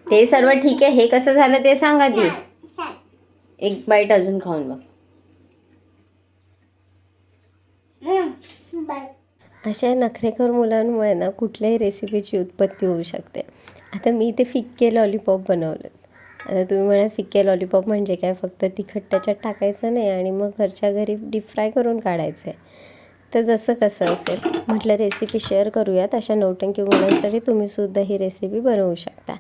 ते सर्व ठीक आहे. हे कसं झालं ते सांग आधी. एक बाईट अजून खाऊन बघ. अशा नखरेखोर मुलांमुळे ना कुठल्याही रेसिपीची उत्पत्ती होऊ शकते. आता मी ते फिक्के लॉलीपॉप बनवलेत. आता तुम्ही म्हणाल फिक्के लॉलीपॉप म्हणजे काय, फक्त तिखट त्याच्यात टाकायचं नाही आणि मग घरच्या घरी डीप फ्राय करून काढायचं आहे. तर जसं कसं असेल म्हटलं रेसिपी शेअर करूयात. अशा नौटंकी मुलांसाठी तुम्हीसुद्धा ही रेसिपी बनवू शकता.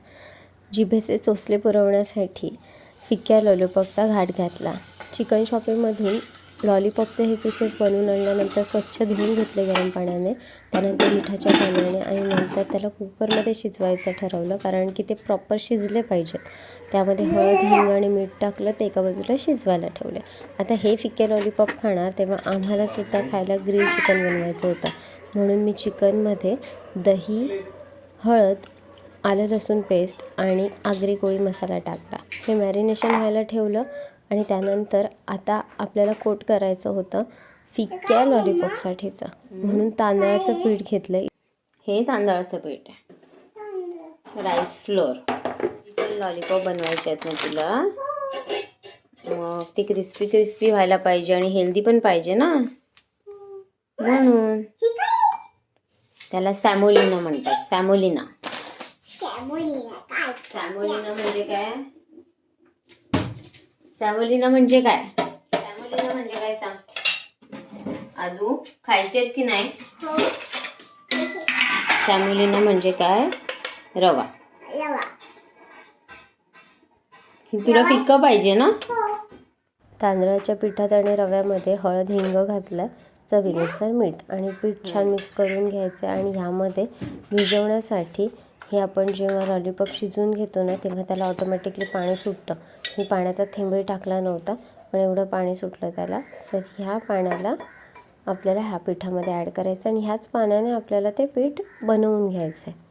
जिभेचे चोचले पुरवण्यासाठी फिक्क्या लॉलीपॉपचा घाट घातला. चिकन शॉपीमधून लॉलीपॉपचे हे पीसेस बनवून आणल्यानंतर स्वच्छ धुवून घेतले गरम पाण्याने. त्यानंतर मिठाच्या पाण्याने आणि नंतर त्याला कुकरमध्ये शिजवायचं ठरवलं, कारण की ते प्रॉपर शिजले पाहिजेत. त्यामध्ये हळद, हिंग आणि मीठ टाकलं, ते एका बाजूला शिजवायला ठेवले. आता हे फिक्के लॉलीपॉप खाणार तेव्हा आम्हालासुद्धा खायला ग्रिल चिकन बनवायचं होतं. म्हणून मी चिकनमध्ये दही, हळद, आलं लसूण पेस्ट आणि आगरी कोळी मसाला टाकला. हे मॅरिनेशन व्हायला ठेवलं आणि त्यानंतर आता आपल्याला कोट करायचं होतं फिक्क्या लॉलीपॉपसाठीचं. म्हणून तांदळाचं पीठ घेतलं. हे तांदळाचं पीठ आहे, राईस फ्लोअर. लॉलीपॉप बनवायचे आहेत ना तुला, मग ते क्रिस्पी क्रिस्पी व्हायला पाहिजे आणि हेल्दी पण पाहिजे ना, म्हणून त्याला सॅमोलिना म्हणतात. सॅमोलिना म्हणजे काय? सॅमोलिना म्हणजे काय? सॅमोलिना म्हणजे काय सांग आदू? खायचे आहेत की नाही? सॅमोलिना म्हणजे काय? रवा. तुला फिक्का पाहिजे ना? तांदळाच्या पिठात आणि रव्यामध्ये हळद, हिंग घातला, चवीनुसार मीठ आणि पीठ छान मिक्स करून घ्यायचं. आणि ह्यामध्ये भिजवण्यासाठी हे आपण जेव्हा लॉलीपॉप शिजवून घेतो ना तेव्हा त्याला ऑटोमॅटिकली पाणी सुटतं. मी पाण्याचा थेंबही टाकला नव्हता, पण एवढं पाणी सुटलं त्याला. तर ह्या पाण्याला आपल्याला ह्या पिठामध्ये ॲड करायचं आणि ह्याच पाण्याने आपल्याला ते पीठ बनवून घ्यायचं आहे.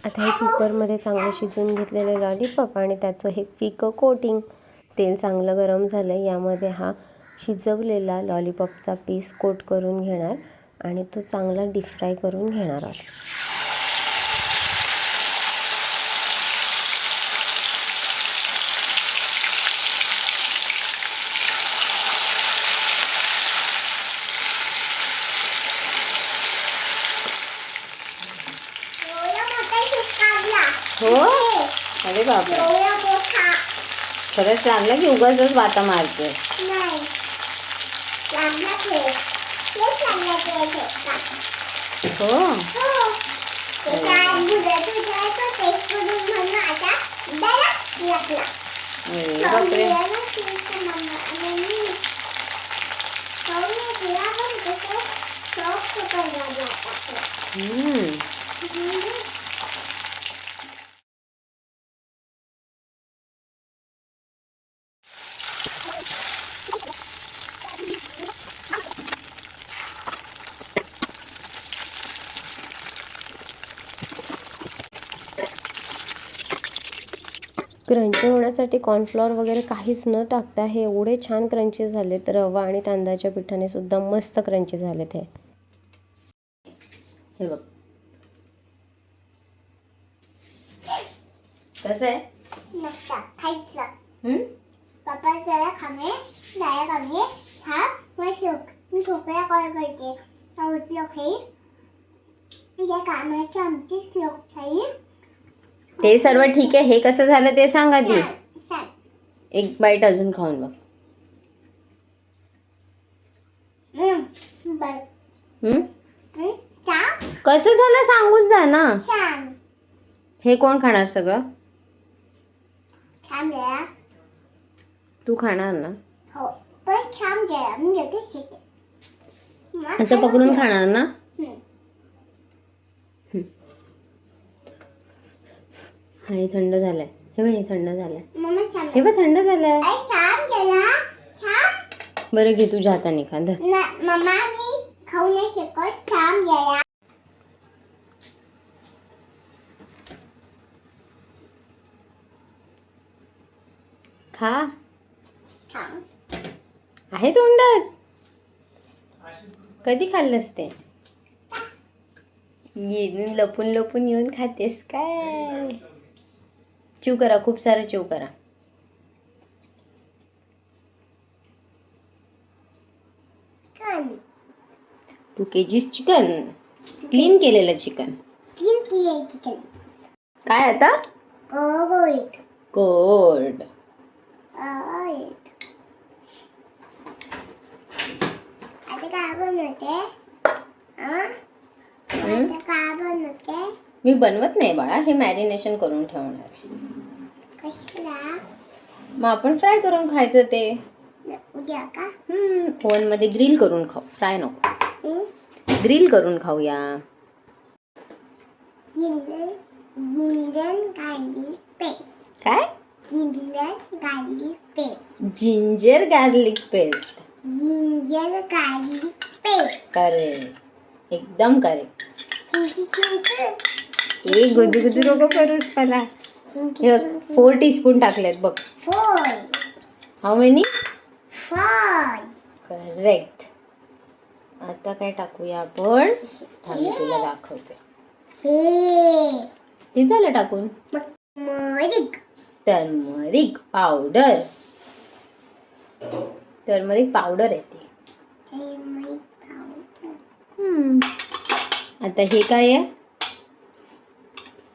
आता हे कुकरमध्ये चांगलं शिजवून घेतलेले लॉलीपॉप आणि त्याचं हे फिकं कोटिंग. तेल चांगलं गरम झालं. यामध्ये हा शिजवलेला लॉलीपॉपचा पीस कोट करून घेणार आणि तो चांगला डीप फ्राय करून घेणार आहोत. हो, अरे बापरे, खरंच लागलं की उगाचच वाता मारते? हो, बापरे. क्रंची होण्यासाठी कॉर्नफ्लॉवर वगैरे काहीच न टाकता हे एवढे छान क्रंची झाले. तर रवा आणि तांदळाच्या पिठाने सुद्धा मस्त क्रंची झालेत. हे बघ कसं आहे. ते सर्व ठीक आहे. हे कसं झालं ते सांग आधी. एक बाईट अजून खाऊन बघ. कसं झालं सांगून जा ना. हे कोण खाणार सगळं? तू खाणार ना? असं पकडून खाणार ना? हा हे थंड झालाय. हे बघ हे थंड झालाय. मम्मा शाम हे बघ थंड झालाय. शाम गेला शाम बरं घे तुझ्या हाताने खा धर. मम्मा मी खाऊ नाही शकत शाम गेला खा. शाम आहे तोंडात. कधी खाल्लंस ते? येऊन लपून लपून येऊन खातेस काय? चिव करा, खूप सारं चिव करा. कन 2 kg चिकन, क्लीन केलेलं चिकन. तीन किलो चिकन काय आता? कोळीत कोड. कोळीत आता काय बनवते आता काय बनवते मी बनवत नाही बाळा, हे मॅरिनेशन करून ठेवणार आहे. कशाला मग आपण फ्राय करून खायचं ते. उद्या का ओव्हन मध्ये ग्रिल करून खाऊ, फ्राय नको. हं? ग्रिल करून खाऊया. जिंजर गार्लिक पेस्ट काय? Ginger garlic paste ginger garlic paste. Ginger garlic paste correct, एकदम करेक्ट. शिंकी शिंकी ए गुदू गुदू नको करूस मला. शिंकी हे शिंकी 4 टीस्पून टाकलेत बघ. Four how many? Four correct. आता काय टाकूया आपण? थांब मी तुला दाखवते. हे ते झालं टाकून. Marik turmeric powder. Turmeric powder आहे ती. आता हे काय आहे?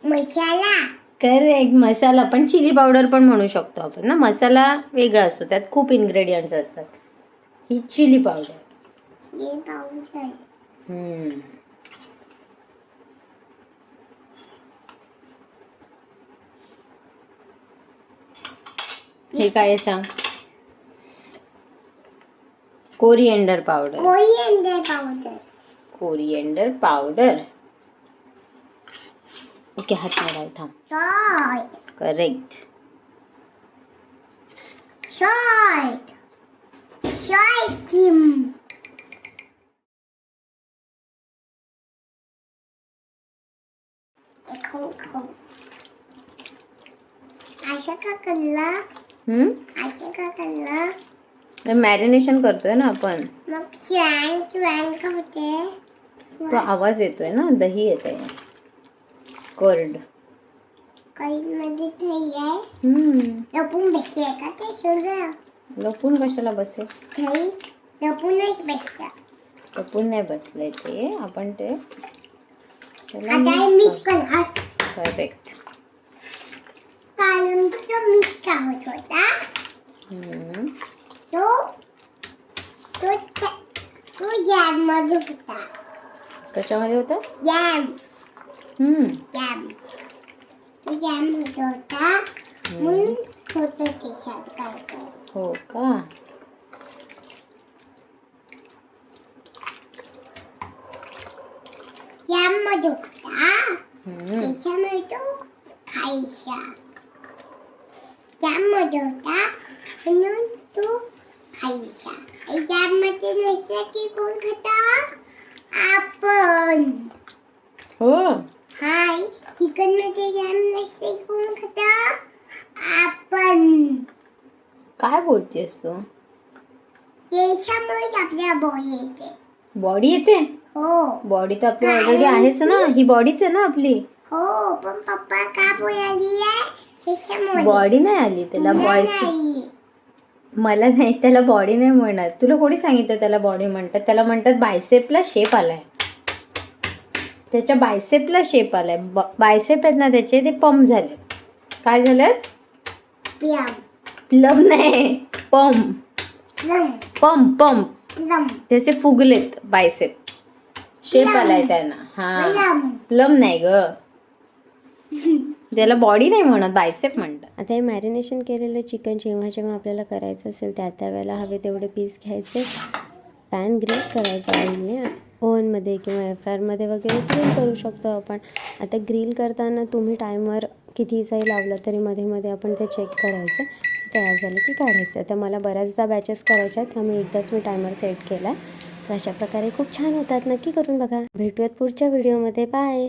मसाला करेक्ट, मसाला. पण चिली पावडर पण म्हणू शकतो आपण ना. मसाला वेगळा असतो, त्यात खूप इन्ग्रेडियंट्स असतात. ही चिली पावडर. हे पावडर हे काय आहे सांग? Coriander powder. Coriander powder coriander powder. Okay, हात मिळाल थांब. Salt correct. Salt salt Kim खाऊ खाऊ असं का करला असं का करला मॅरिनेशन करतोय ना आपण. मग श्वान श्वान का होते तो आवाज येतोय ना, दही येते. कर्ड. काही मध्ये दही आहे लपून बसले का ते सोडलं लपून कशाला बसेल? दही लपूनच बसला लपून नाही बसलंय ते, आपण ते आता मिक्स कर करेक्ट. कारण तो मिक्स का होत होता तो तो तो जॅम मध्ये होता. कशामध्ये होतं? जॅम हम्म. जॅम तो जॅम होत होता म्हणून होतं त्याच्यात काय काय हो का? जॅम मध्ये होता हम्म. त्याच्यामुळे तो खायचा. जॅम मध्ये होता म्हणून तो खायचा. जॅम मध्ये नसला की कोण खाता? आपण. हो. हाय चिकन मध्ये जॅम नसले की कोण खाता? आपण. काय बोलतेस तू? त्याच्यामुळेच आपल्या बॉडी येते. बॉडी येते? हो बॉडी तर आपली ऑलरेडी आहेच ना. ही बॉडीच आहे ना आपली. हो पण पप्पा का बोलाली आहे त्याच्यामुळे बॉडी नाही आली त्याला. नाही मला नाही, त्याला बॉडी नाही म्हणत. तुला कोणी सांगितलं त्याला बॉडी म्हणतात? त्याला म्हणतात बायसेपला शेप आलाय. त्याच्या बायसेपला शेप आलाय. बायसेप आहेत ना त्याचे, ते पंप झाले. काय झालं? प्लम प्लम नाही, pump. Plum pump pump. Plum त्याचे फुगलेत बायसेप. शेप आलाय त्यांना. हा, प्लम प्लम नाही ग, त्याला बॉडी नाही म्हणत, बायसेप म्हणतात. आता हे मॅरिनेशन केलेलं चिकन जेव्हा जेव्हा आपल्याला करायचं असेल त्या वेळेला हवे तेवढे पीस घ्यायचे. पॅन ग्रीस करायचा ऑइलने ओव्हनमध्ये किंवा एअरफ्रायरमध्ये वगैरे ग्रिल करू शकतो आपण. आता ग्रिल करताना तुम्ही टायमर कितीचाही लावला तरी मध्ये मध्ये आपण ते चेक करायचं. तयार झालं की काढायचं. तर मला बऱ्याचदा बॅचेस करायच्या आहेत त्यामुळे एकदाच मी टायमर सेट केला. तर अशा प्रकारे खूप छान होतात. नक्की करून बघा. भेटूयात पुढच्या व्हिडिओमध्ये. बाय.